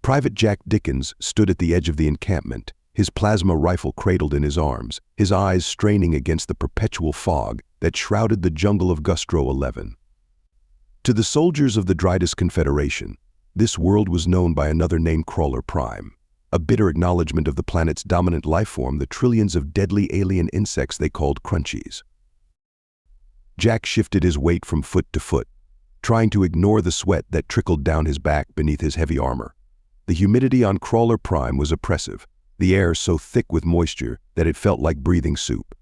Private Jack Dickens stood at the edge of the encampment, his plasma rifle cradled in his arms, his eyes straining against the perpetual fog that shrouded the jungle of Gustro 11. To the soldiers of the Drydus Confederation, this world was known by another name, Crawler Prime, a bitter acknowledgement of the planet's dominant life form, the trillions of deadly alien insects they called crunchies. Jack shifted his weight from foot to foot, trying to ignore the sweat that trickled down his back beneath his heavy armor. The humidity on Crawler Prime was oppressive, the air so thick with moisture that it felt like breathing soup.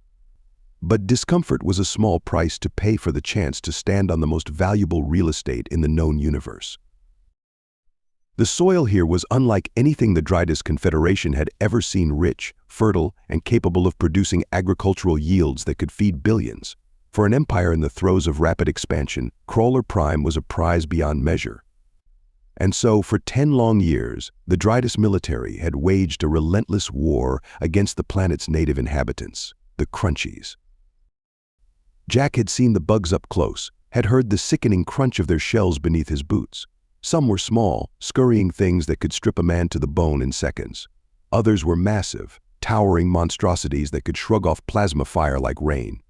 But discomfort was a small price to pay for the chance to stand on the most valuable real estate in the known universe. The soil here was unlike anything the Drydus Confederation had ever seen, rich, fertile, and capable of producing agricultural yields that could feed billions. For an empire in the throes of rapid expansion, Crawler Prime was a prize beyond measure. And so, for 10 long years, the Drydus military had waged a relentless war against the planet's native inhabitants, the Crunchies. Jack had seen the bugs up close, had heard the sickening crunch of their shells beneath his boots. Some were small, scurrying things that could strip a man to the bone in seconds. Others were massive, towering monstrosities that could shrug off plasma fire like rain.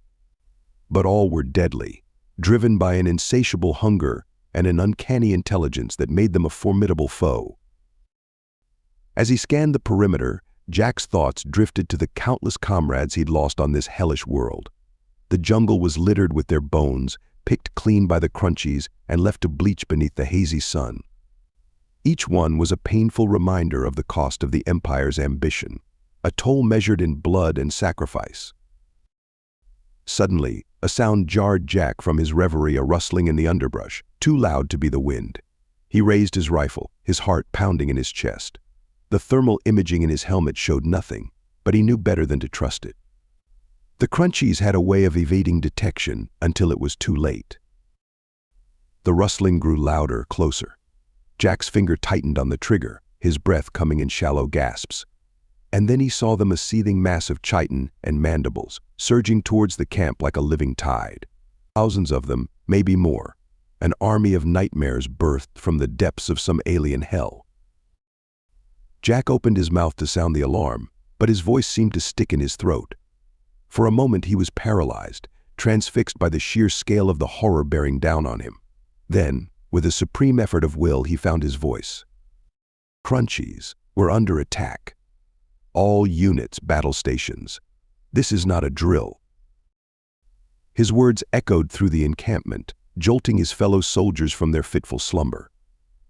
But all were deadly, driven by an insatiable hunger and an uncanny intelligence that made them a formidable foe. As he scanned the perimeter, Jack's thoughts drifted to the countless comrades he'd lost on this hellish world. The jungle was littered with their bones, picked clean by the Crunchies and left to bleach beneath the hazy sun. Each one was a painful reminder of the cost of the Empire's ambition, a toll measured in blood and sacrifice. Suddenly, a sound jarred Jack from his reverie, a rustling in the underbrush, too loud to be the wind. He raised his rifle, his heart pounding in his chest. The thermal imaging in his helmet showed nothing, but he knew better than to trust it. The Crunchies had a way of evading detection until it was too late. The rustling grew louder, closer. Jack's finger tightened on the trigger, his breath coming in shallow gasps. And then he saw them, a seething mass of chitin and mandibles, surging towards the camp like a living tide. Thousands of them, maybe more. An army of nightmares birthed from the depths of some alien hell. Jack opened his mouth to sound the alarm, but his voice seemed to stick in his throat. For a moment he was paralyzed, transfixed by the sheer scale of the horror bearing down on him. Then, with a supreme effort of will, he found his voice. Crunchies were under attack. All units, battle stations. This is not a drill. His words echoed through the encampment, jolting his fellow soldiers from their fitful slumber.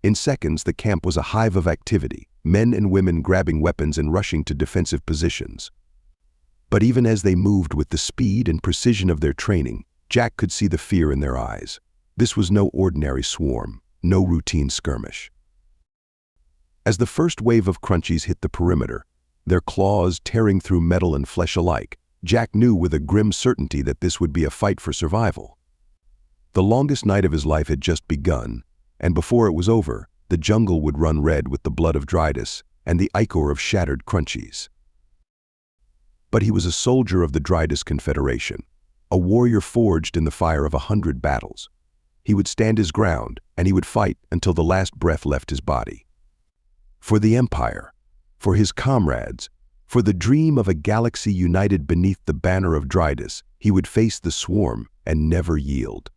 In seconds, the camp was a hive of activity, men and women grabbing weapons and rushing to defensive positions. But even as they moved with the speed and precision of their training, Jack could see the fear in their eyes. This was no ordinary swarm, no routine skirmish. As the first wave of Crunchies hit the perimeter, their claws tearing through metal and flesh alike, Jack knew with a grim certainty that this would be a fight for survival. The longest night of his life had just begun, and before it was over, the jungle would run red with the blood of Drydus and the ichor of shattered Crunchies. But he was a soldier of the Drydus Confederation, a warrior forged in the fire of 100 battles. He would stand his ground, and he would fight until the last breath left his body. For the Empire, for his comrades, for the dream of a galaxy united beneath the banner of Drydus, he would face the swarm and never yield.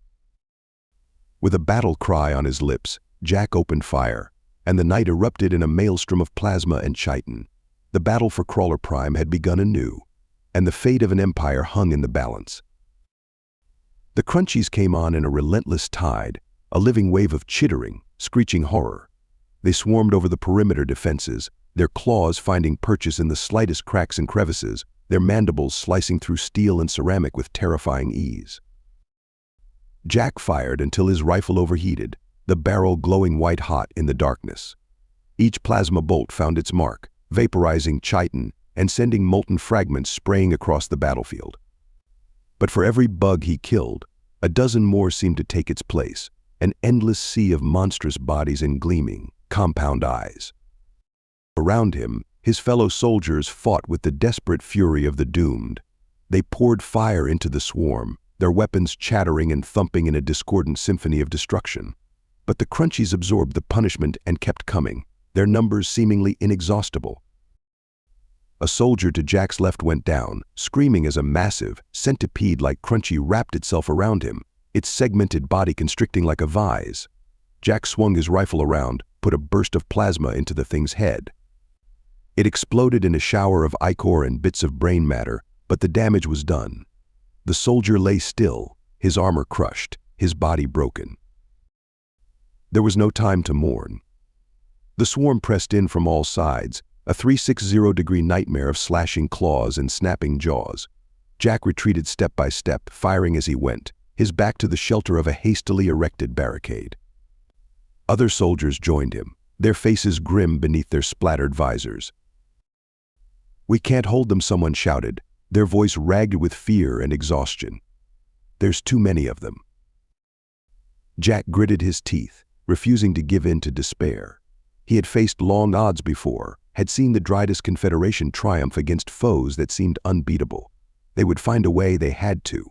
With a battle cry on his lips, Jack opened fire, and the night erupted in a maelstrom of plasma and chitin. The battle for Crawler Prime had begun anew, and the fate of an empire hung in the balance. The Crunchies came on in a relentless tide, a living wave of chittering, screeching horror. They swarmed over the perimeter defenses, their claws finding purchase in the slightest cracks and crevices, their mandibles slicing through steel and ceramic with terrifying ease. Jack fired until his rifle overheated, the barrel glowing white-hot in the darkness. Each plasma bolt found its mark, vaporizing chitin and sending molten fragments spraying across the battlefield. But for every bug he killed, a dozen more seemed to take its place, an endless sea of monstrous bodies and gleaming, compound eyes. Around him, his fellow soldiers fought with the desperate fury of the doomed. They poured fire into the swarm, their weapons chattering and thumping in a discordant symphony of destruction. But the Crunchies absorbed the punishment and kept coming, their numbers seemingly inexhaustible. A soldier to Jack's left went down, screaming as a massive, centipede-like crunchy wrapped itself around him, its segmented body constricting like a vise. Jack swung his rifle around, put a burst of plasma into the thing's head. It exploded in a shower of ichor and bits of brain matter, but the damage was done. The soldier lay still, his armor crushed, his body broken. There was no time to mourn. The swarm pressed in from all sides, a 360-degree nightmare of slashing claws and snapping jaws. Jack retreated step by step, firing as he went, his back to the shelter of a hastily erected barricade. Other soldiers joined him, their faces grim beneath their splattered visors. "We can't hold them," someone shouted, their voice ragged with fear and exhaustion. "There's too many of them." Jack gritted his teeth, refusing to give in to despair. He had faced long odds before, had seen the Drydus Confederation triumph against foes that seemed unbeatable. They would find a way, they had to.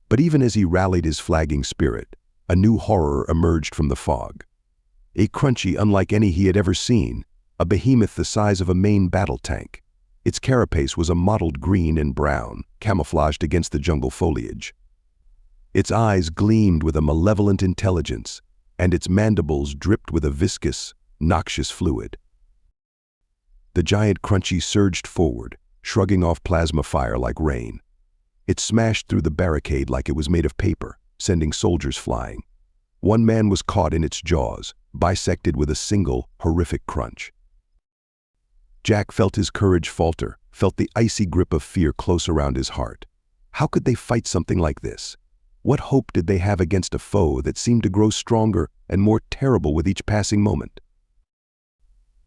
But even as he rallied his flagging spirit, a new horror emerged from the fog. A crunchy unlike any he had ever seen, a behemoth the size of a main battle tank. Its carapace was a mottled green and brown, camouflaged against the jungle foliage. Its eyes gleamed with a malevolent intelligence, and its mandibles dripped with a viscous, noxious fluid. The giant crunchy surged forward, shrugging off plasma fire like rain. It smashed through the barricade like it was made of paper, sending soldiers flying. One man was caught in its jaws, bisected with a single, horrific crunch. Jack felt his courage falter, felt the icy grip of fear close around his heart. How could they fight something like this? What hope did they have against a foe that seemed to grow stronger and more terrible with each passing moment?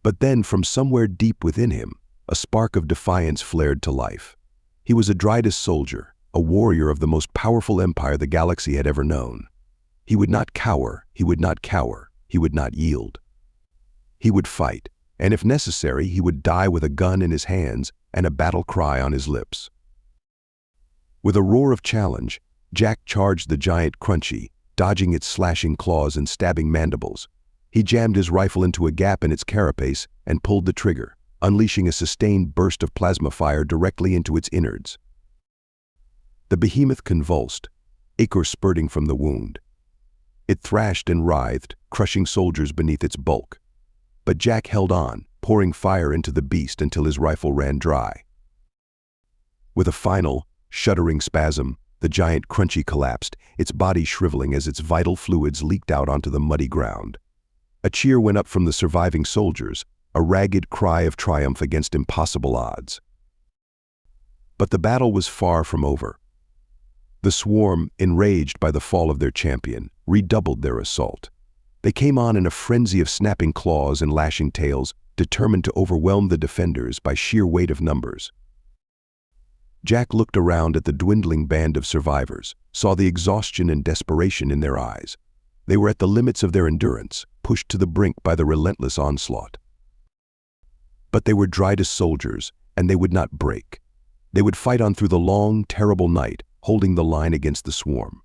But then, from somewhere deep within him, a spark of defiance flared to life. He was a Drydus soldier, a warrior of the most powerful empire the galaxy had ever known. He would not cower, he would not cower, he would not yield. He would fight, and if necessary, he would die with a gun in his hands and a battle cry on his lips. With a roar of challenge, Jack charged the giant crunchy, dodging its slashing claws and stabbing mandibles. He jammed his rifle into a gap in its carapace and pulled the trigger, unleashing a sustained burst of plasma fire directly into its innards. The behemoth convulsed, ichor spurting from the wound. It thrashed and writhed, crushing soldiers beneath its bulk. But Jack held on, pouring fire into the beast until his rifle ran dry. With a final, shuddering spasm, the giant crunchy collapsed, its body shriveling as its vital fluids leaked out onto the muddy ground. A cheer went up from the surviving soldiers, a ragged cry of triumph against impossible odds. But the battle was far from over. The swarm, enraged by the fall of their champion, redoubled their assault. They came on in a frenzy of snapping claws and lashing tails, determined to overwhelm the defenders by sheer weight of numbers. Jack looked around at the dwindling band of survivors, saw the exhaustion and desperation in their eyes. They were at the limits of their endurance, pushed to the brink by the relentless onslaught. But they were Drydus soldiers, and they would not break. They would fight on through the long, terrible night, holding the line against the swarm.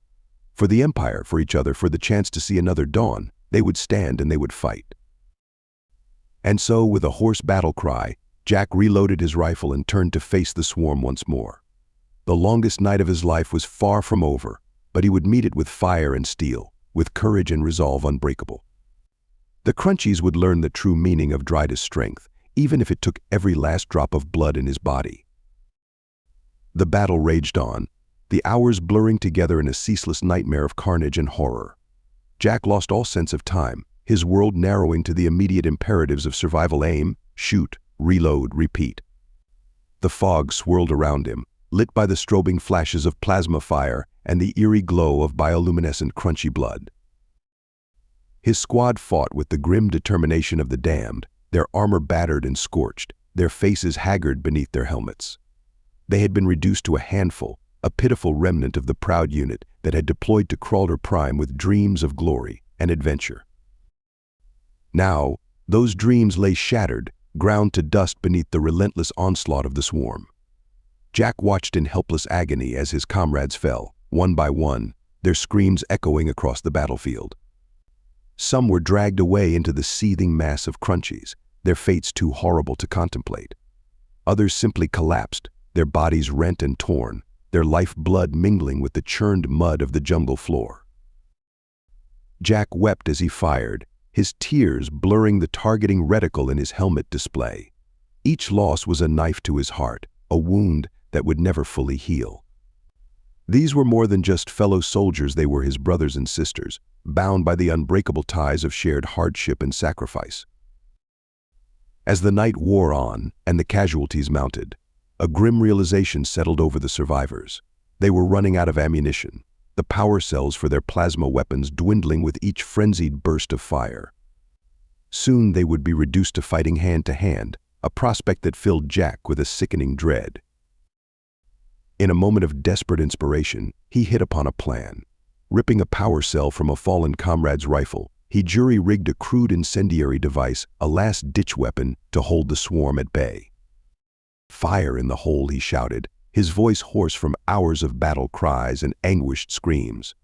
For the Empire, for each other, for the chance to see another dawn, they would stand and they would fight. And so, with a hoarse battle cry, Jack reloaded his rifle and turned to face the swarm once more. The longest night of his life was far from over, but he would meet it with fire and steel, with courage and resolve unbreakable. The Crunchies would learn the true meaning of Drydus strength, even if it took every last drop of blood in his body. The battle raged on, the hours blurring together in a ceaseless nightmare of carnage and horror. Jack lost all sense of time, his world narrowing to the immediate imperatives of survival: aim, shoot, reload, repeat. The fog swirled around him, lit by the strobing flashes of plasma fire and the eerie glow of bioluminescent crunchy blood. His squad fought with the grim determination of the damned, their armor battered and scorched, their faces haggard beneath their helmets. They had been reduced to a handful, a pitiful remnant of the proud unit that had deployed to Crawler Prime with dreams of glory and adventure. Now, those dreams lay shattered, ground to dust beneath the relentless onslaught of the swarm. Jack watched in helpless agony as his comrades fell, one by one, their screams echoing across the battlefield. Some were dragged away into the seething mass of crunchies, their fates too horrible to contemplate. Others simply collapsed, their bodies rent and torn, their lifeblood mingling with the churned mud of the jungle floor. Jack wept as he fired, his tears blurring the targeting reticle in his helmet display. Each loss was a knife to his heart, a wound that would never fully heal. These were more than just fellow soldiers, they were his brothers and sisters, bound by the unbreakable ties of shared hardship and sacrifice. As the night wore on and the casualties mounted, a grim realization settled over the survivors. They were running out of ammunition, the power cells for their plasma weapons dwindling with each frenzied burst of fire. Soon they would be reduced to fighting hand to hand, a prospect that filled Jack with a sickening dread. In a moment of desperate inspiration, he hit upon a plan. Ripping a power cell from a fallen comrade's rifle, he jury-rigged a crude incendiary device, a last-ditch weapon, to hold the swarm at bay. "Fire in the hole," he shouted, his voice hoarse from hours of battle cries and anguished screams.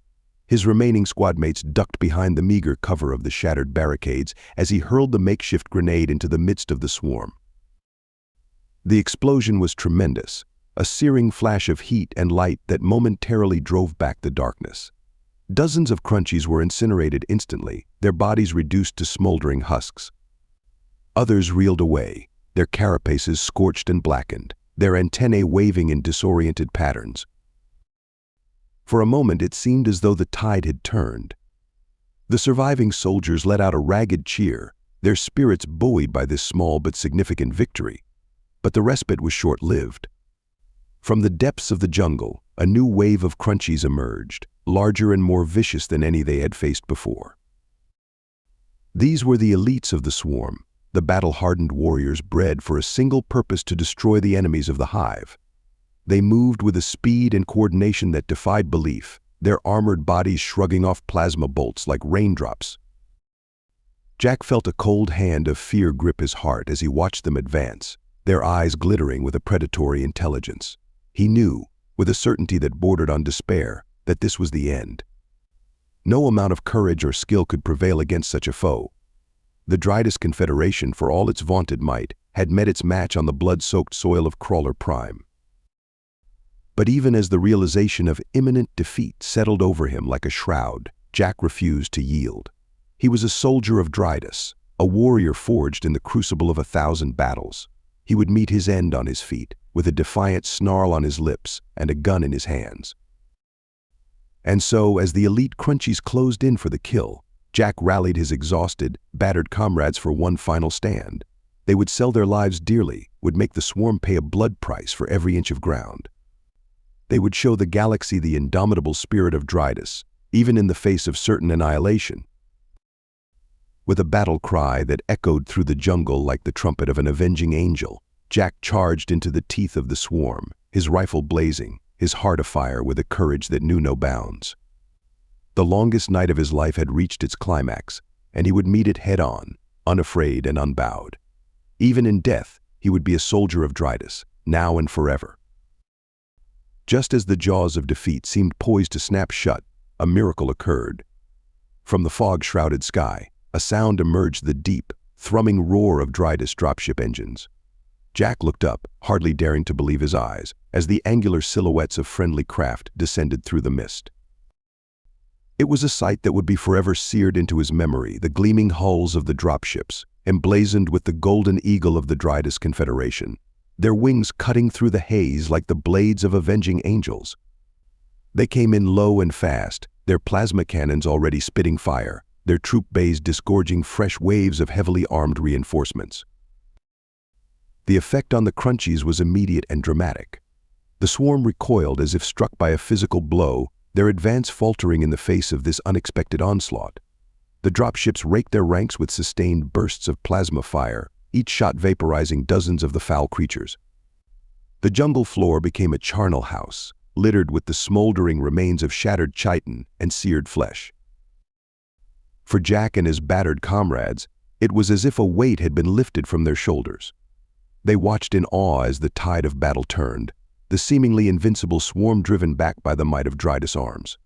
His remaining squadmates ducked behind the meager cover of the shattered barricades as he hurled the makeshift grenade into the midst of the swarm. The explosion was tremendous, a searing flash of heat and light that momentarily drove back the darkness. Dozens of crunchies were incinerated instantly, their bodies reduced to smoldering husks. Others reeled away, their carapaces scorched and blackened, their antennae waving in disoriented patterns. For a moment it seemed as though the tide had turned. The surviving soldiers let out a ragged cheer, their spirits buoyed by this small but significant victory. But the respite was short-lived. From the depths of the jungle, a new wave of crunchies emerged, larger and more vicious than any they had faced before. These were the elites of the swarm, the battle-hardened warriors bred for a single purpose: to destroy the enemies of the hive. They moved with a speed and coordination that defied belief, their armored bodies shrugging off plasma bolts like raindrops. Jack felt a cold hand of fear grip his heart as he watched them advance, their eyes glittering with a predatory intelligence. He knew, with a certainty that bordered on despair, that this was the end. No amount of courage or skill could prevail against such a foe. The Drydus Confederation, for all its vaunted might, had met its match on the blood-soaked soil of Crawler Prime. But even as the realization of imminent defeat settled over him like a shroud, Jack refused to yield. He was a soldier of Drydus, a warrior forged in the crucible of 1,000 battles. He would meet his end on his feet, with a defiant snarl on his lips and a gun in his hands. And so, as the elite crunchies closed in for the kill, Jack rallied his exhausted, battered comrades for one final stand. They would sell their lives dearly, would make the swarm pay a blood price for every inch of ground. They would show the galaxy the indomitable spirit of Drydus, even in the face of certain annihilation. With a battle cry that echoed through the jungle like the trumpet of an avenging angel, Jack charged into the teeth of the swarm, his rifle blazing, his heart afire with a courage that knew no bounds. The longest night of his life had reached its climax, and he would meet it head-on, unafraid and unbowed. Even in death, he would be a soldier of Drydus, now and forever. Just as the jaws of defeat seemed poised to snap shut, a miracle occurred. From the fog-shrouded sky, a sound emerged, the deep, thrumming roar of Drydus dropship engines. Jack looked up, hardly daring to believe his eyes, as the angular silhouettes of friendly craft descended through the mist. It was a sight that would be forever seared into his memory, the gleaming hulls of the dropships, emblazoned with the golden eagle of the Drydus Confederation, their wings cutting through the haze like the blades of avenging angels. They came in low and fast, their plasma cannons already spitting fire, their troop bays disgorging fresh waves of heavily armed reinforcements. The effect on the crunchies was immediate and dramatic. The swarm recoiled as if struck by a physical blow, their advance faltering in the face of this unexpected onslaught. The dropships raked their ranks with sustained bursts of plasma fire, each shot vaporizing dozens of the foul creatures. The jungle floor became a charnel house, littered with the smoldering remains of shattered chitin and seared flesh. For Jack and his battered comrades, it was as if a weight had been lifted from their shoulders. They watched in awe as the tide of battle turned, the seemingly invincible swarm driven back by the might of Drydus arms.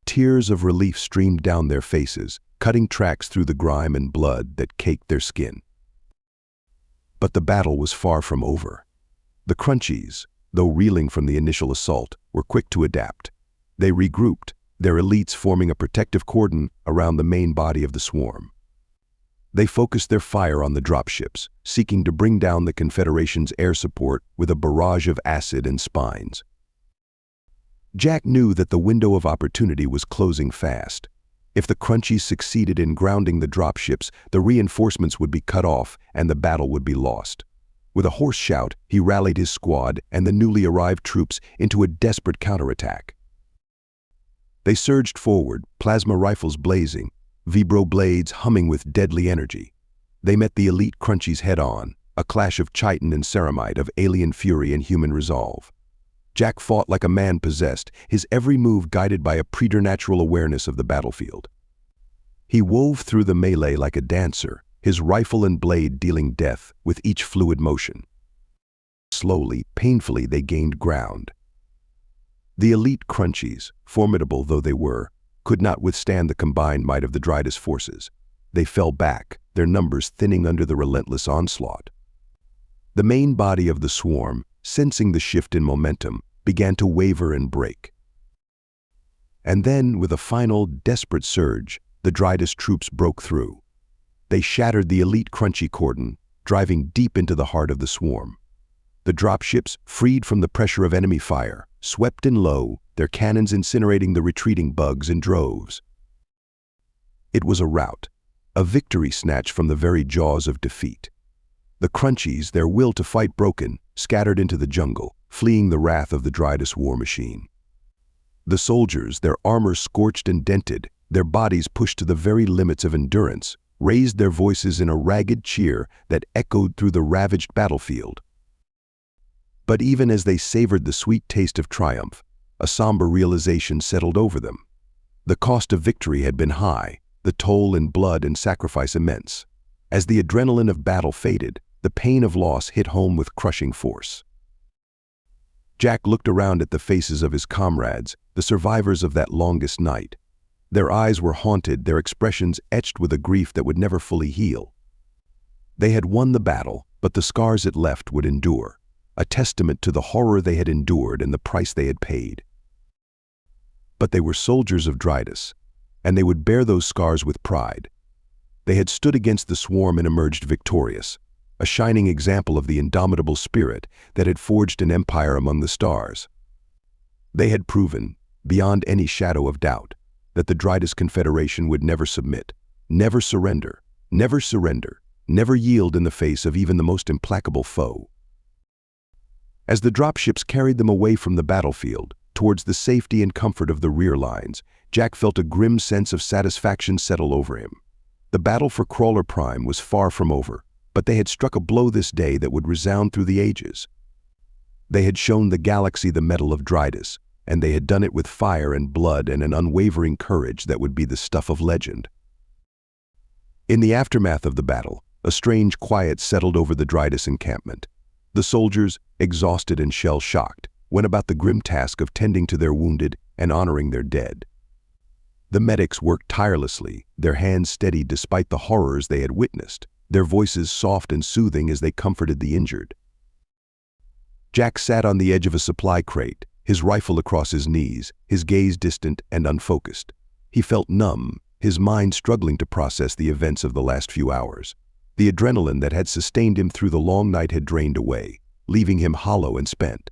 Tears of relief streamed down their faces, cutting tracks through the grime and blood that caked their skin. But the battle was far from over. The Crunchies, though reeling from the initial assault, were quick to adapt. They regrouped, their elites forming a protective cordon around the main body of the swarm. They focused their fire on the dropships, seeking to bring down the Confederation's air support with a barrage of acid and spines. Jack knew that the window of opportunity was closing fast. If the Crunchies succeeded in grounding the dropships, the reinforcements would be cut off and the battle would be lost. With a hoarse shout, he rallied his squad and the newly arrived troops into a desperate counterattack. They surged forward, plasma rifles blazing, vibro blades humming with deadly energy. They met the elite Crunchies head-on, a clash of chitin and ceramide, of alien fury and human resolve. Jack fought like a man possessed, his every move guided by a preternatural awareness of the battlefield. He wove through the melee like a dancer, his rifle and blade dealing death with each fluid motion. Slowly, painfully, they gained ground. The elite Crunchies, formidable though they were, could not withstand the combined might of the Drydus forces. They fell back, their numbers thinning under the relentless onslaught. The main body of the swarm, sensing the shift in momentum, began to waver and break. And then, with a final, desperate surge, the Drydus troops broke through. They shattered the elite Crunchie cordon, driving deep into the heart of the swarm. The dropships, freed from the pressure of enemy fire, swept in low, their cannons incinerating the retreating bugs in droves. It was a rout, a victory snatched from the very jaws of defeat. The Crunchies, their will to fight broken, scattered into the jungle, fleeing the wrath of the Drydus war machine. The soldiers, their armor scorched and dented, their bodies pushed to the very limits of endurance, raised their voices in a ragged cheer that echoed through the ravaged battlefield. But even as they savored the sweet taste of triumph, a somber realization settled over them. The cost of victory had been high, the toll in blood and sacrifice immense. As the adrenaline of battle faded, the pain of loss hit home with crushing force. Jack looked around at the faces of his comrades, the survivors of that longest night. Their eyes were haunted, their expressions etched with a grief that would never fully heal. They had won the battle, but the scars it left would endure, a testament to the horror they had endured and the price they had paid. But they were soldiers of Drydus, and they would bear those scars with pride. They had stood against the swarm and emerged victorious, a shining example of the indomitable spirit that had forged an empire among the stars. They had proven, beyond any shadow of doubt, that the Drydus Confederation would never submit, never surrender, never yield in the face of even the most implacable foe. As the dropships carried them away from the battlefield, towards the safety and comfort of the rear lines, Jack felt a grim sense of satisfaction settle over him. The battle for Crawler Prime was far from over, but they had struck a blow this day that would resound through the ages. They had shown the galaxy the mettle of Drydus, and they had done it with fire and blood and an unwavering courage that would be the stuff of legend. In the aftermath of the battle, a strange quiet settled over the Drydus encampment. The soldiers, exhausted and shell-shocked, went about the grim task of tending to their wounded and honoring their dead. The medics worked tirelessly, their hands steady despite the horrors they had witnessed, their voices soft and soothing as they comforted the injured. Jack sat on the edge of a supply crate, his rifle across his knees, his gaze distant and unfocused. He felt numb, his mind struggling to process the events of the last few hours. The adrenaline that had sustained him through the long night had drained away, leaving him hollow and spent.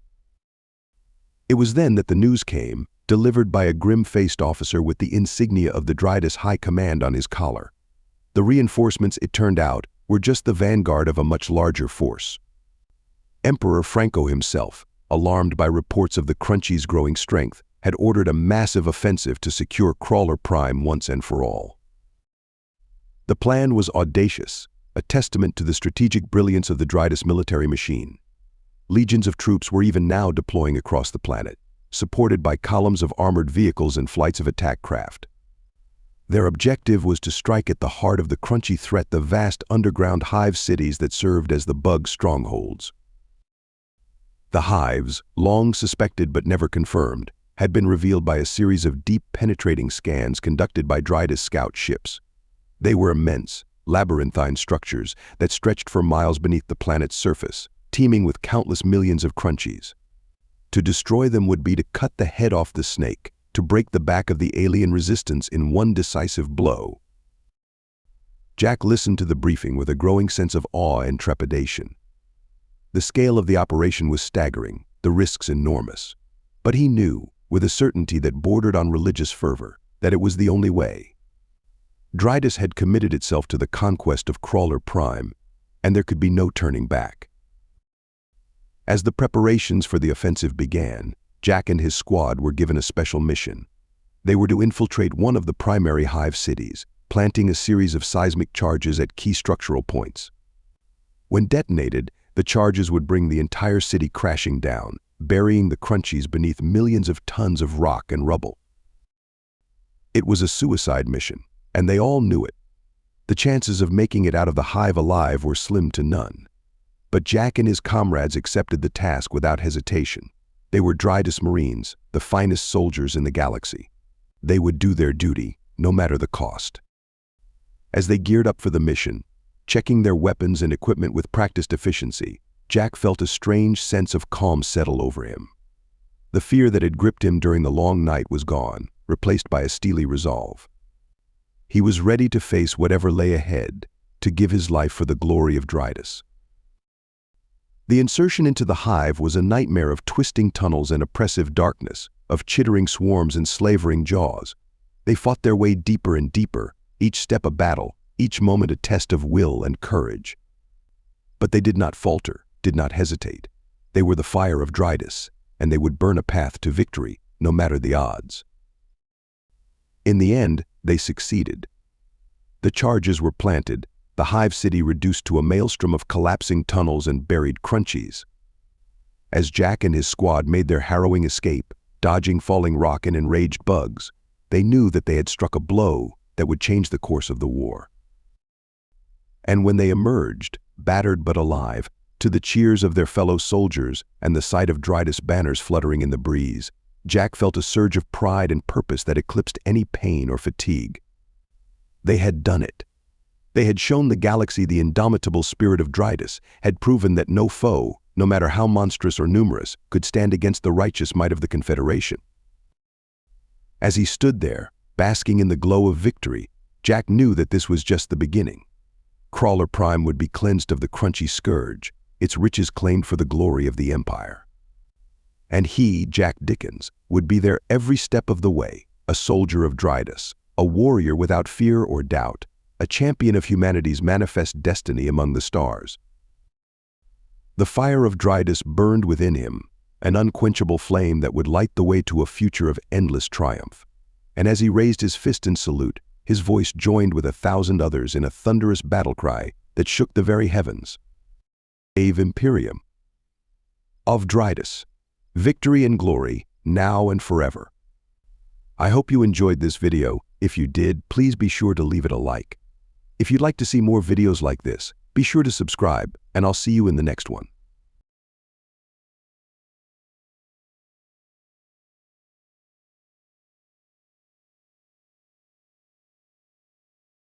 It was then that the news came, delivered by a grim-faced officer with the insignia of the Drydus High Command on his collar. The reinforcements, it turned out, were just the vanguard of a much larger force. Emperor Franco himself, alarmed by reports of the Crunchies' growing strength, had ordered a massive offensive to secure Crawler Prime once and for all. The plan was audacious, a testament to the strategic brilliance of the Drydus military machine. Legions of troops were even now deploying across the planet, supported by columns of armored vehicles and flights of attack craft. Their objective was to strike at the heart of the Crunchie threat, the vast underground hive cities that served as the bug strongholds. The hives, long suspected but never confirmed, had been revealed by a series of deep penetrating scans conducted by Drydus scout ships. They were immense, labyrinthine structures that stretched for miles beneath the planet's surface, teeming with countless millions of crunchies. To destroy them would be to cut the head off the snake, to break the back of the alien resistance in one decisive blow. Jack listened to the briefing with a growing sense of awe and trepidation. The scale of the operation was staggering, the risks enormous. But he knew, with a certainty that bordered on religious fervor, that it was the only way. Drydus had committed itself to the conquest of Crawler Prime, and there could be no turning back. As the preparations for the offensive began, Jack and his squad were given a special mission. They were to infiltrate one of the primary hive cities, planting a series of seismic charges at key structural points. When detonated, the charges would bring the entire city crashing down, burying the crunchies beneath millions of tons of rock and rubble. It was a suicide mission, and they all knew it. The chances of making it out of the hive alive were slim to none. But Jack and his comrades accepted the task without hesitation. They were Drydus Marines, the finest soldiers in the galaxy. They would do their duty, no matter the cost. As they geared up for the mission, checking their weapons and equipment with practiced efficiency, Jack felt a strange sense of calm settle over him. The fear that had gripped him during the long night was gone, replaced by a steely resolve. He was ready to face whatever lay ahead, to give his life for the glory of Drydus. The insertion into the hive was a nightmare of twisting tunnels and oppressive darkness, of chittering swarms and slavering jaws. They fought their way deeper and deeper, each step a battle, each moment a test of will and courage. But they did not falter, did not hesitate. They were the fire of Drydus, and they would burn a path to victory, no matter the odds. In the end, they succeeded. The charges were planted, the hive city reduced to a maelstrom of collapsing tunnels and buried crunchies. As Jack and his squad made their harrowing escape, dodging falling rock and enraged bugs, they knew that they had struck a blow that would change the course of the war. And when they emerged, battered but alive, to the cheers of their fellow soldiers and the sight of Drydus banners fluttering in the breeze, Jack felt a surge of pride and purpose that eclipsed any pain or fatigue. They had done it. They had shown the galaxy the indomitable spirit of Drydus, had proven that no foe, no matter how monstrous or numerous, could stand against the righteous might of the Confederation. As he stood there, basking in the glow of victory, Jack knew that this was just the beginning. Crawler Prime would be cleansed of the crunchy scourge, its riches claimed for the glory of the Empire. And he, Jack Dickens, would be there every step of the way, a soldier of Drydus, a warrior without fear or doubt, a champion of humanity's manifest destiny among the stars. The fire of Drydus burned within him, an unquenchable flame that would light the way to a future of endless triumph. And as he raised his fist in salute, his voice joined with 1,000 others in a thunderous battle cry that shook the very heavens. Ave Imperium. Of Drydus. Victory and glory, now and forever. I hope you enjoyed this video. If you did, please be sure to leave it a like. If you'd like to see more videos like this, be sure to subscribe, and I'll see you in the next one.